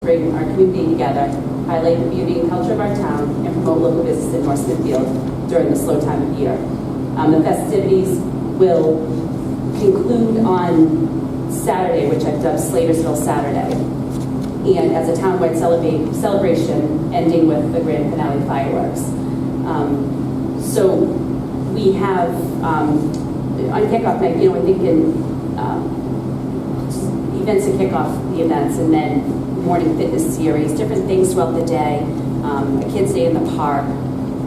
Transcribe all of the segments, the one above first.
bring our community together, highlight the beauty and culture of our town, and promote local business in North Smithfield during the slow time of year. The festivities will conclude on Saturday, which I've dubbed Slatersville Saturday, and as a town-wide celebration ending with the grand finale fireworks. So we have, on kickoff night, we're thinking events to kick off the events, and then morning fitness series, different things throughout the day, a kids' day in the park,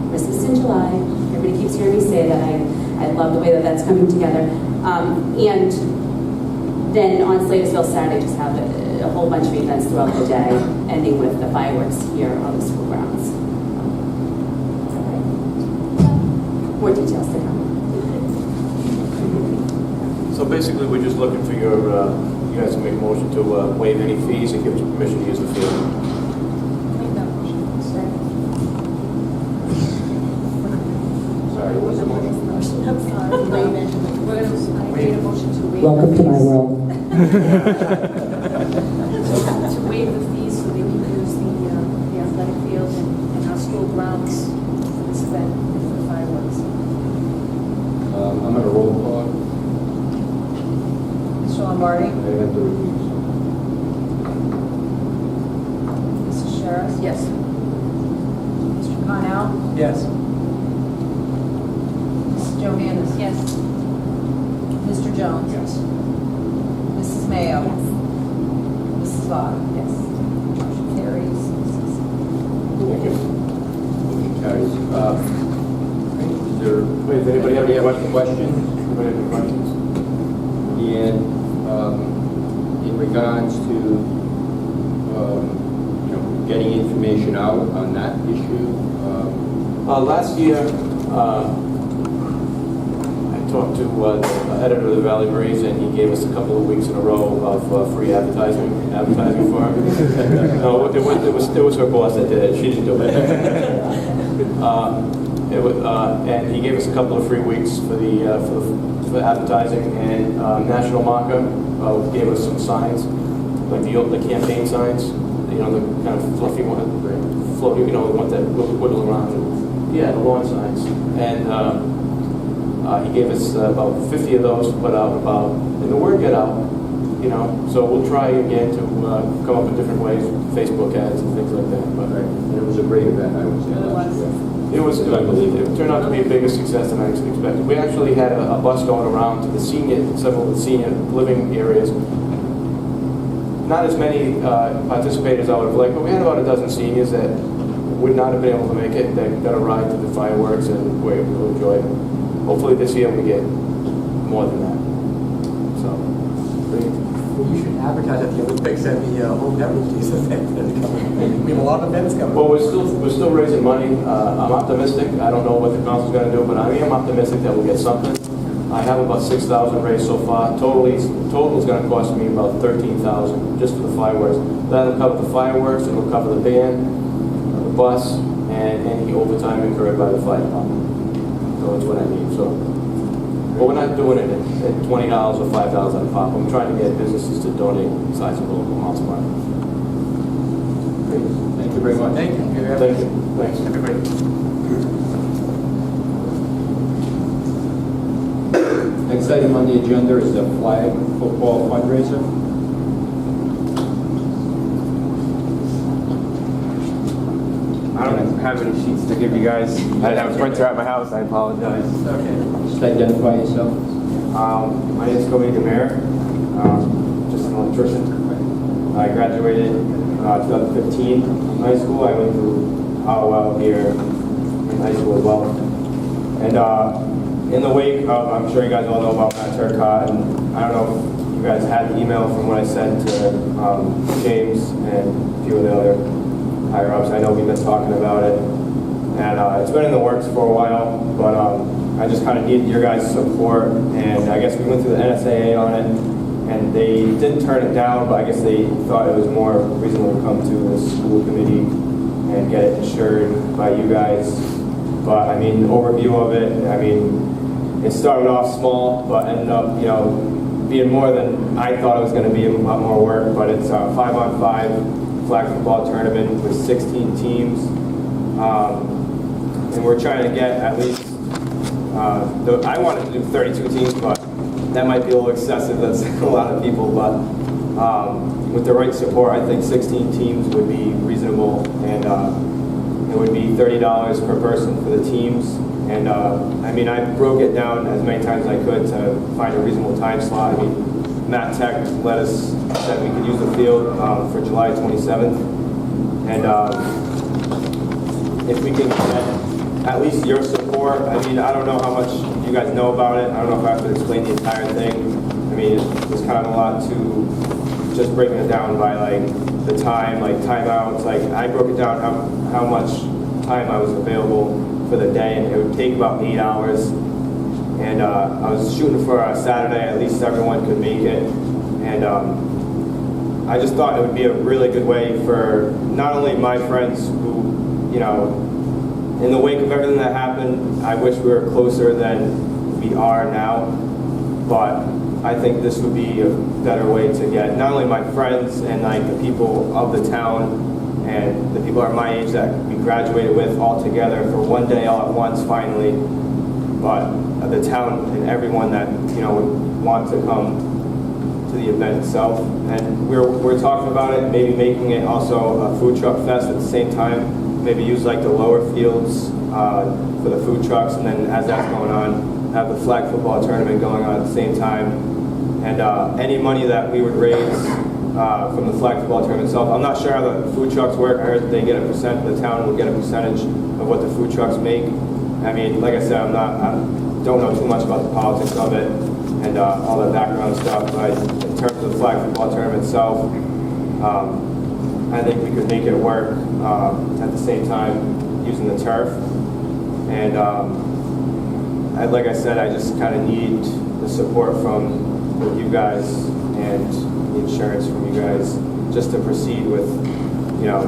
Christmas in July. Everybody keeps hearing me say that. I love the way that that's coming together. And then on Slatersville Saturday, just have a whole bunch of events throughout the day, ending with the fireworks here on the school grounds. More details to come. So basically, we're just looking for you guys to make a motion to waive any fees and give us permission to use the field. Sorry, what was the motion? I'm sorry. We're going to waive a motion to waive. Welcome to my world. To waive the fees so they can use the athletic field and our school grounds for this event for the fireworks. I'm at a roll call. Mr. Lombardi? I have to refuse. Mrs. Sheriff? Yes. Mr. Cornell? Yes. Mrs. Johannes? Yes. Mr. Jones? Yes. Mrs. Mayo? Yes. Mrs. Vaughn? Yes. Motion carries. Thank you. Motion carries. Wait, does anybody have any questions? Anybody have any questions? And in regards to getting information out on that issue, Last year, I talked to the editor of the Valley Breeze, and he gave us a couple of weeks in a row of free advertising for him. No, it was her boss that did it. She didn't do it. And he gave us a couple of free weeks for the advertising, and National Marker gave us some signs, like the campaign signs, the kind of fluffy one, floating, the one that wiggle around. Yeah, the lawn signs. And he gave us about 50 of those to put out and the word get out, So we'll try again to come up with different ways, Facebook ads and things like that. But and it was a great event, I would say. it was good. I believe it turned out to be a bigger success than I expected. We actually had a bus going around to several of the senior living areas. Not as many participators I would have liked, but we had about a dozen seniors that would not have been able to make it. They got a ride to the fireworks, and we were able to enjoy it. Hopefully this year we get more than that. So, Well, you should advertise at the Olympics and the home Nevertheless event. We have a lot of events coming. well, we're still raising money. I'm optimistic. I don't know what the council's going to do, but I am optimistic that we'll get something. I have about 6,000 raised so far. Total is going to cost me about 13,000 just for the fireworks. That'll cover the fireworks. It'll cover the band, the bus, and any overtime incurred by the fire department. So that's what I need. So, but we're not doing it at $20 or $5 a pop. I'm trying to get businesses to donate sizable amounts of money. Great. Thank you very much. Thank you. Thank you. Thanks. Everybody. Next item on the agenda is the flag football fundraiser. I don't have any sheets to give you guys. I didn't have a printer at my house. I apologize. Okay. Just identify yourself. My name is Cody Demare. Just an electrician. I graduated 2015 from high school. I went through Howell here in high school as well. And in the wake of, I'm sure you guys all know about Matt Turcott, and I don't know if you guys had the email from what I sent to James and a few of the other higher ups. I know we've been talking about it, and it's been in the works for a while, but I just kind of need your guys' support, and I guess we went through the NSAA on it, and they didn't turn it down, but I guess they thought it was more reasonable to come to the school committee and get it insured by you guys. But I mean, the overview of it, I mean, it started off small, but ended up, being more than I thought it was going to be. A lot more work, but it's 5-on-5 flag football tournament with 16 teams. And we're trying to get at least, I wanted to do 32 teams, but that might be a little excessive. That's a lot of people, but with the right support, I think 16 teams would be reasonable, and it would be $30 per person for the teams. And I mean, I broke it down as many times as I could to find a reasonable time slot. I mean, Matt Tech let us, said we could use the field for July 27th. And if we can get at least your support, I mean, I don't know how much you guys know about it. I don't know if I have to explain the entire thing. I mean, it's kind of a lot to just breaking it down by like the time, like timeouts. Like I broke it down how much time I was available for the day, and it would take about 8 hours. And I was shooting for a Saturday, at least everyone could make it. And I just thought it would be a really good way for not only my friends who, you know, in the wake of everything that happened, I wish we were closer than we are now. But I think this would be a better way to get not only my friends and like the people of the town and the people are my age that we graduated with all together for one day all at once finally, but the town and everyone that, you know, would want to come to the event itself. And we're talking about it, maybe making it also a food truck fest at the same time, maybe use like the lower fields for the food trucks, and then as that's going on, have the flag football tournament going on at the same time. And any money that we would raise from the flag football tournament itself. I'm not sure how the food trucks work. I heard they get a percent, the town would get a percentage of what the food trucks make. I mean, like I said, I don't know too much about the politics of it and all the background stuff, but in terms of the flag football tournament itself, I think we could make it work at the same time using the turf. And like I said, I just kind of need the support from you guys and the insurance from you guys just to proceed with, you know,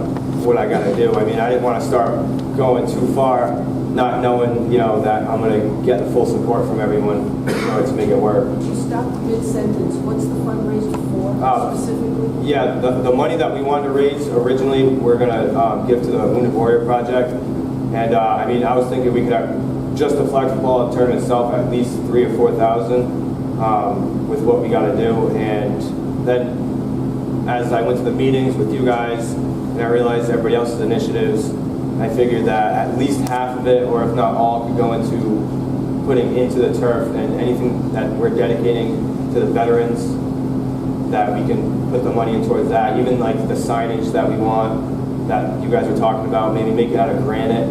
what I got to do. I mean, I didn't want to start going too far, not knowing, you know, that I'm going to get the full support from everyone in order to make it work. You stop mid-sentence. What's the fundraiser for specifically? Yeah, the money that we wanted to raise originally, we're going to give to the Wounded Warrior Project. And I mean, I was thinking we could have just the flag football tournament itself at least $3,000 or $4,000 with what we got to do. And then as I went to the meetings with you guys and I realized everybody else's initiatives, I figured that at least half of it, or if not all, could go into putting into the turf, and anything that we're dedicating to the veterans, that we can put the money in towards that. Even like the signage that we want, that you guys are talking about, maybe make it out of granite.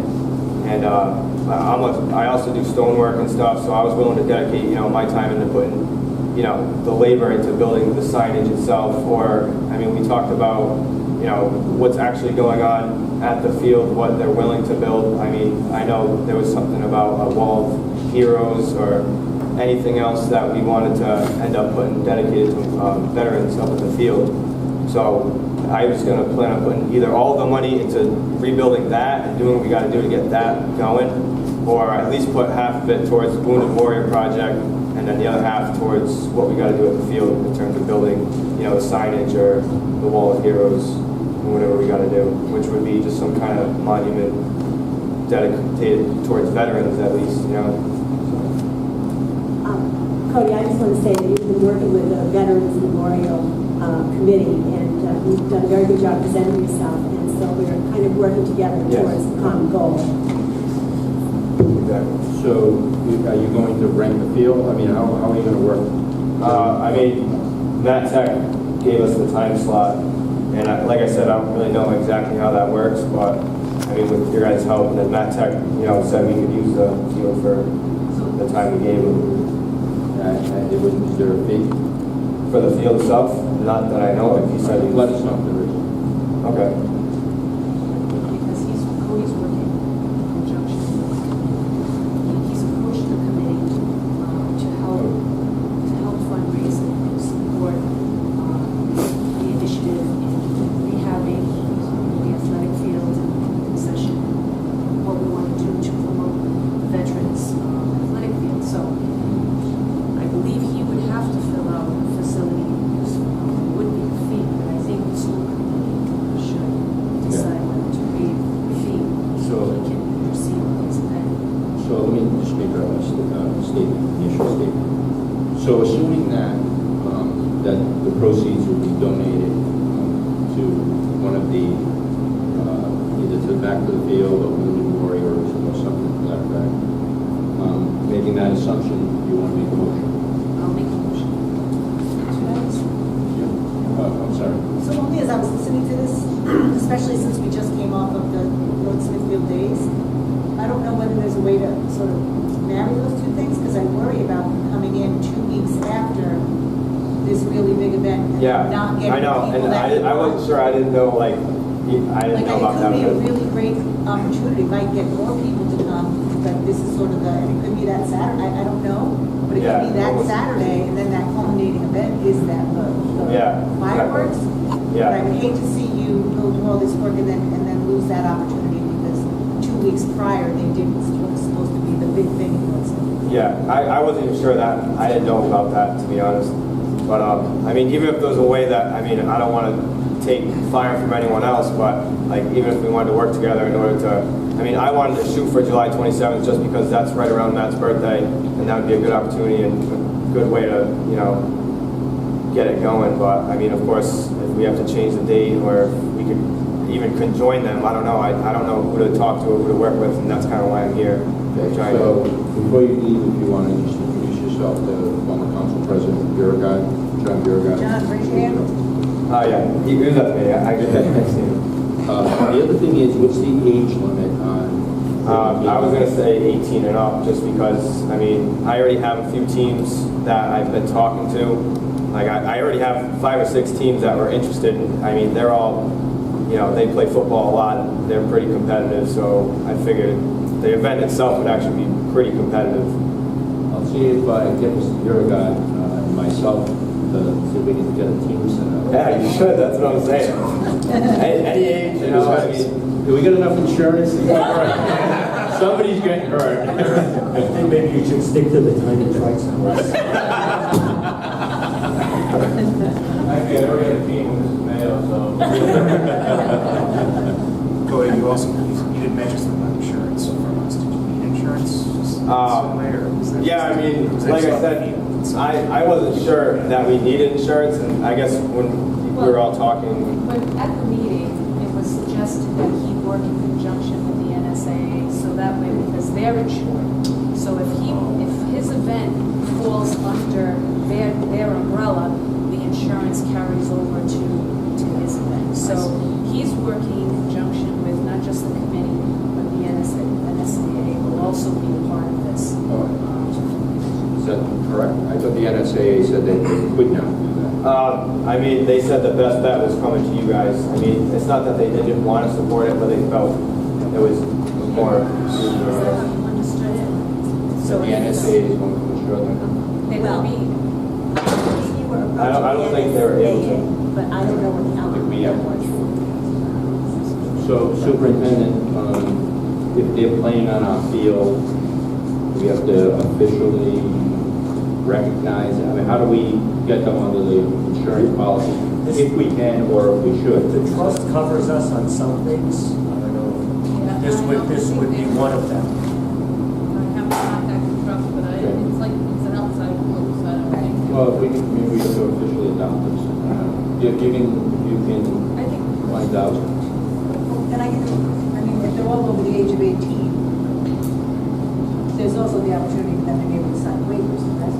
And I also do stonework and stuff, so I was willing to dedicate, you know, my time into putting, you know, the labor into building the signage itself. Or, I mean, we talked about, you know, what's actually going on at the field, what they're willing to build. I mean, I know there was something about a wall of heroes or anything else that we wanted to end up putting dedicated to veterans up at the field. So I was going to plan on putting either all the money into rebuilding that and doing what we got to do to get that going, or at least put half of it towards the Wounded Warrior Project, and then the other half towards what we got to do at the field in terms of building, you know, the signage or the wall of heroes, and whatever we got to do, which would be just some kind of monument dedicated towards veterans, at least, you know. Cody, I just want to say that you've been working with the Veterans Memorial Committee, and you've done a very good job presenting yourself, and so we're kind of working together towards the common goal. Exactly. So are you going to rent the field? I mean, how are you going to work? I mean, Matt Tech gave us the time slot, and like I said, I don't really know exactly how that works, but I mean, with your guys' help, and then Matt Tech, you know, said we could use the field for the time we gave him. Is there a fee? For the field itself, not that I know of. He said he Let us know if there is. Okay. Because Cody's working in conjunction with the committee. He's approached the committee to help fundraise and support the initiative in rehabbing the athletic field and concession, what we want to do to promote the veterans' athletic field. So I believe he would have to fill out a facility use. It would be a fee, but I think the school committee should statement, initial statement. So assuming that, that the proceeds will be donated to one of the, either to the back of the field or Wounded Warriors or something to that effect, making that assumption, you want to make a motion? I'll make a motion. I'm sorry. So only as I was listening to this, especially since we just came off of the North Smithfield days, I don't know whether there's a way to sort of marry those two things, because I worry about coming in 2 weeks after this really big event and Yeah, not getting I know, people and that I wasn't sure, I didn't know, like, I didn't Like, know about that. it could be a because- really great opportunity, might get more people to come, but this is sort of the, and it could be that Saturday, I don't know, but it Yeah, could be that almost. Saturday, and then that culminating event is that, the Yeah, fireworks. Yeah. But I would hate to see you go do all this work and then lose that opportunity, because 2 weeks prior, they did what was supposed to be the big thing in North Smithfield. Yeah, I wasn't even sure that, I didn't know about that, to be honest. But, I mean, even if there's a way that, I mean, I don't want to take fire from anyone else, but, like, even if we wanted to work together in order to, I mean, I wanted to shoot for July 27th just because that's right around Matt's birthday, and that would be a good opportunity and a good way to, you know, get it going. But, I mean, of course, if we have to change the date, or if we could even join them, I don't know. I don't know who to talk to or who to work with, and that's kind of why I'm here. Okay, Trying so to, before you leave, if you want to just introduce yourself to former council president Biragad, John Biragad. John, raise your hand. yeah, he was up to me. I get that next thing. The other thing is, what's the age limit on? I was going to say 18 and up, just because, I mean, I already have a few teams that I've been talking to. Like, I already have 5 or 6 teams that were interested. I mean, they're all, you know, they play football a lot. They're pretty competitive, so I figured the event itself would actually be pretty competitive. I'll see if I get Mr. Biragad and myself to see if we can get a team set up. Yeah, you should. That's what I'm saying. Any age, you know, I mean. Do we get enough insurance? Somebody's getting hurt. I think maybe you should stick to the tiny trikes. I already had a team with Mrs. Mayo, so. Cody, you also, you didn't mention something about insurance from us. Did you need insurance? Yeah, I mean, like I said, I wasn't sure that we needed insurance, and I guess when we were all talking. But at the meeting, it was suggested that he work in conjunction with the NSAA, so that way, because they're insured. So if his event falls under their umbrella, the insurance carries over to his event. So he's working in conjunction with not just the committee, but the NSAA will also be a part of this. Is that correct? I thought the NSAA said they could not do that. I mean, they said the best bet was coming to you guys. I mean, it's not that they didn't want to support it, but they felt it was more. Understood it? So the NSAA is going to insure them? They will be. You were approaching I don't think they were able to. NSAA, but I don't know what the outcome We have was. So Superintendent, if they're playing on our field, we have to officially recognize, I mean, how do we get them under the insurance policy? If we can, or if we should. The trust covers us on some things. I don't know. This would be one of them. I have contact with trust, but it's like, it's an outside group, so I don't think. Well, if we can, maybe we have to officially adopt this. You can I think find out. And I mean, if they're all over the age of 18, there's also the opportunity for them to be able to sign waivers, right?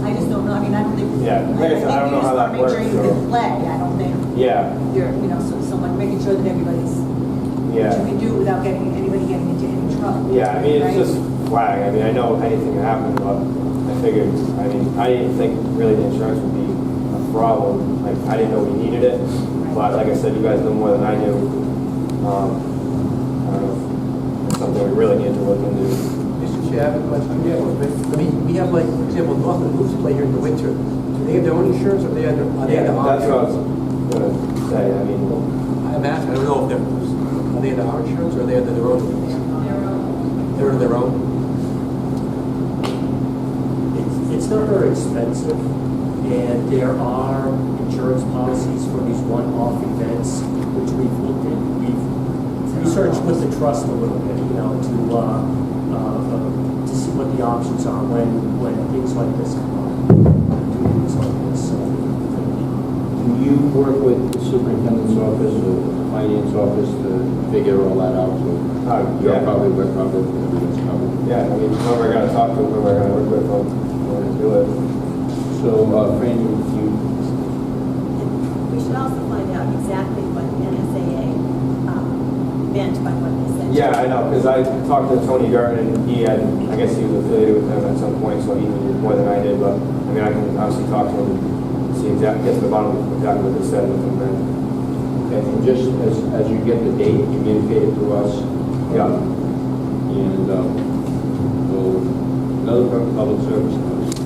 I just don't know, I mean, I don't think. Yeah, like I said, I don't know how that think you just want to make sure you works, can play, I don't think Yeah, you're, you know, so like making sure that everybody's, that you yeah. can do without getting, anybody getting into any trouble. Yeah, I mean, it's right? just flag. I mean, I know anything can happen, but I figured, I mean, I didn't think really the insurance would be a problem. Like, I didn't know we needed it, but like I said, you guys know more than I do. I don't know if it's something we really need to look into. Mr. Chair, I have a question. I mean, we have, like, for example, Northland Hoops play here in the winter. Do they have their own insurance, or are they under our That's what I was insurance? gonna say. I mean, I'm asking, I don't know if are they under our insurance, or are they under their own? They're under their own? It's not very expensive, and there are insurance policies for these one-off events, which we've looked at. We've research with the trust a little bit, to see what the options are when things like this come up. Things like this, so. Do you work with the superintendent's office or the finance office to figure all that out? So Yeah. we're covered, everyone's covered. Yeah, I mean, whoever I gotta talk to, whoever I gotta work with, I'm going to do it. So, Fran, you We should also find out exactly what NSAA meant by what they said. Yeah, I know, because I talked to Tony Garden, and he had, I guess he was affiliated with them at some point, so he knew more than I did, but, I mean, I can obviously talk to him, and see exactly, get to the bottom of exactly what they said with him then. okay, and just as you get the date, communicate it to us. Yeah. And we'll, another public service notice.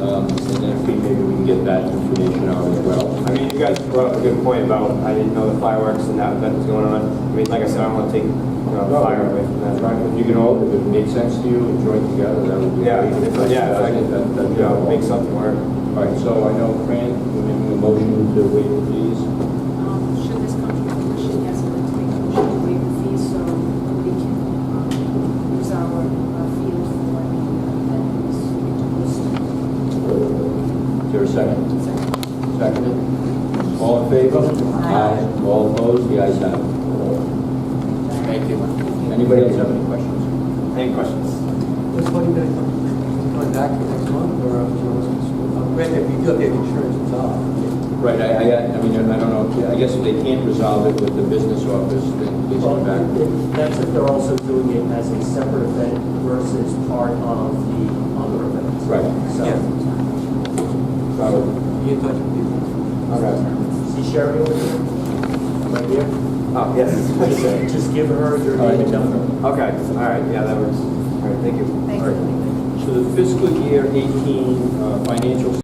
And then maybe we can get that information out as well. I mean, you guys brought up a good point about, I didn't know the fireworks and that was going on. I mean, like I said, I don't want to take, fire away from that. Right, if you can all, if it makes sense to you, enjoy it together, that would be Yeah, great. if I can, make something work. All right, so I know, Fran, we're making a motion to waive the fees. Should this come to fruition, yes, I'd like to make a motion to waive the fees so we can use our field for veterans Is there a second? Seconded. All in favor? Aye. All opposed? The ayes have it. Thank you. Anybody else have any questions? Any questions? Was Tony going to come back next month, or granted, if you do have the insurance resolved? Right, I mean, I don't know, I guess if they can't resolve it with the business office, then they Well, come back. that's if they're also doing it as a separate event versus part of the other event. Right. So, Yeah. So, Be in touch with you. okay. see Sherry over here? Right here? Oh, yes. Just give her your All right. name and number. Okay, all right, yeah, that works. All right, thank you. Thank All you. right. So the fiscal year 18 financial